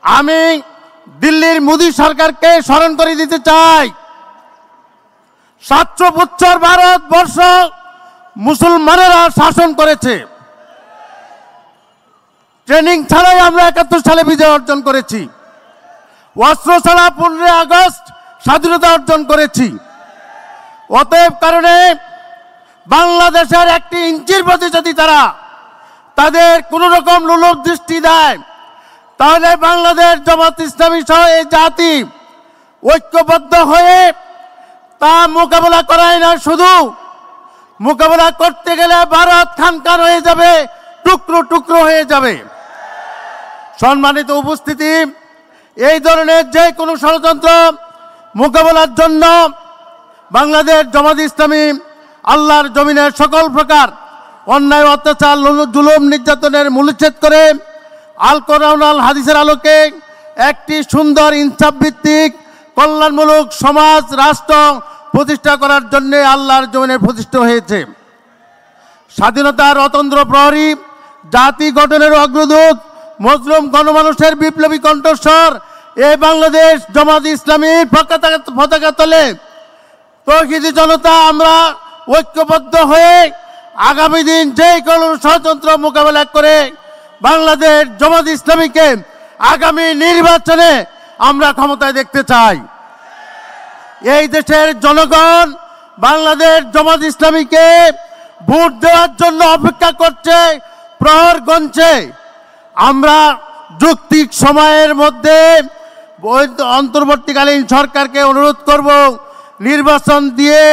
আমি দিল্লির মোদী সরকারকে স্মরণ করে দিতে চাই, 700 বছর ভারতবর্ষ মুসলমানেরা শাসন করেছে। ট্রেনিং ছাড়াই আমরা 71 সালে বিজয় অর্জন করেছি। অস্ত্র ছাড়া 15 আগস্ট স্বাধীনতা অর্জন করেছি। অতএব কারণে বাংলাদেশের একটি ইঞ্চির প্রতি যদি তারা তাদের কোনো রকম লোলুপ দৃষ্টি দেয়, তাহলে বাংলাদেশ জামাত ইসলামী সহ এই জাতি ঐক্যবদ্ধ হয়ে তা মোকাবেলা করায় না, শুধু মোকাবেলা করতে গেলে ভারত খানখান হয়ে যাবে, টুকরো টুকরো হয়ে যাবে। সম্মানিত উপস্থিতি, এই ধরনের যে কোনো ষড়যন্ত্র মোকাবেলার জন্য বাংলাদেশ জামাত ইসলামী আল্লাহর জমিনের সকল প্রকার অন্যায়, অত্যাচার, জুলুম, নির্যাতনের মূলচ্ছেদ করে আল কোরআন আল হাদিসের আলোকে একটি সুন্দর ইনসাফ ভিত্তিক কল্যাণমূলক সমাজ রাষ্ট্র প্রতিষ্ঠা করার জন্য আল্লাহর জমিনে প্রতিষ্ঠিত হয়েছে। স্বাধীনতার অতন্ত্র প্রহরী, জাতি গঠনের অগ্রদূত, মজলুম গণমানুষের বিপ্লবী কণ্ঠস্বর এই বাংলাদেশ জামাত ইসলামীর পতাকা তলে তৌহিদি জনতা আমরা ঐক্যবদ্ধ হয়ে আগামী দিন যে কোনো ষড়যন্ত্র মোকাবেলা করে বাংলাদেশ জামাত ইসলামীকে আগামী নির্বাচনে আমরা ক্ষমতায় দেখতে চাই। এই দেশের জনগণ বাংলাদেশ জামাত ইসলামীকে ভোট দেওয়ার জন্য অপেক্ষা করছে, প্রহর গুনছে। আমরা যৌক্তিক সময়ের মধ্যে অন্তর্বর্তীকালীন সরকারকে অনুরোধ করব, নির্বাচন দিলে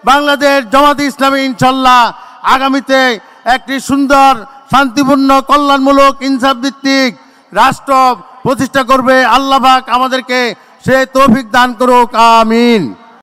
বাংলাদেশ জামাত ইসলামী ইনশাল্লাহ আগামীতে একটি সুন্দর, শান্তিপূর্ণ, কল্যাণমূলক, ইনসাফ ভিত্তিক রাষ্ট্র প্রতিষ্ঠা করবে। আল্লাহ পাক আমাদেরকে সে তৌফিক দান করুক, আমিন।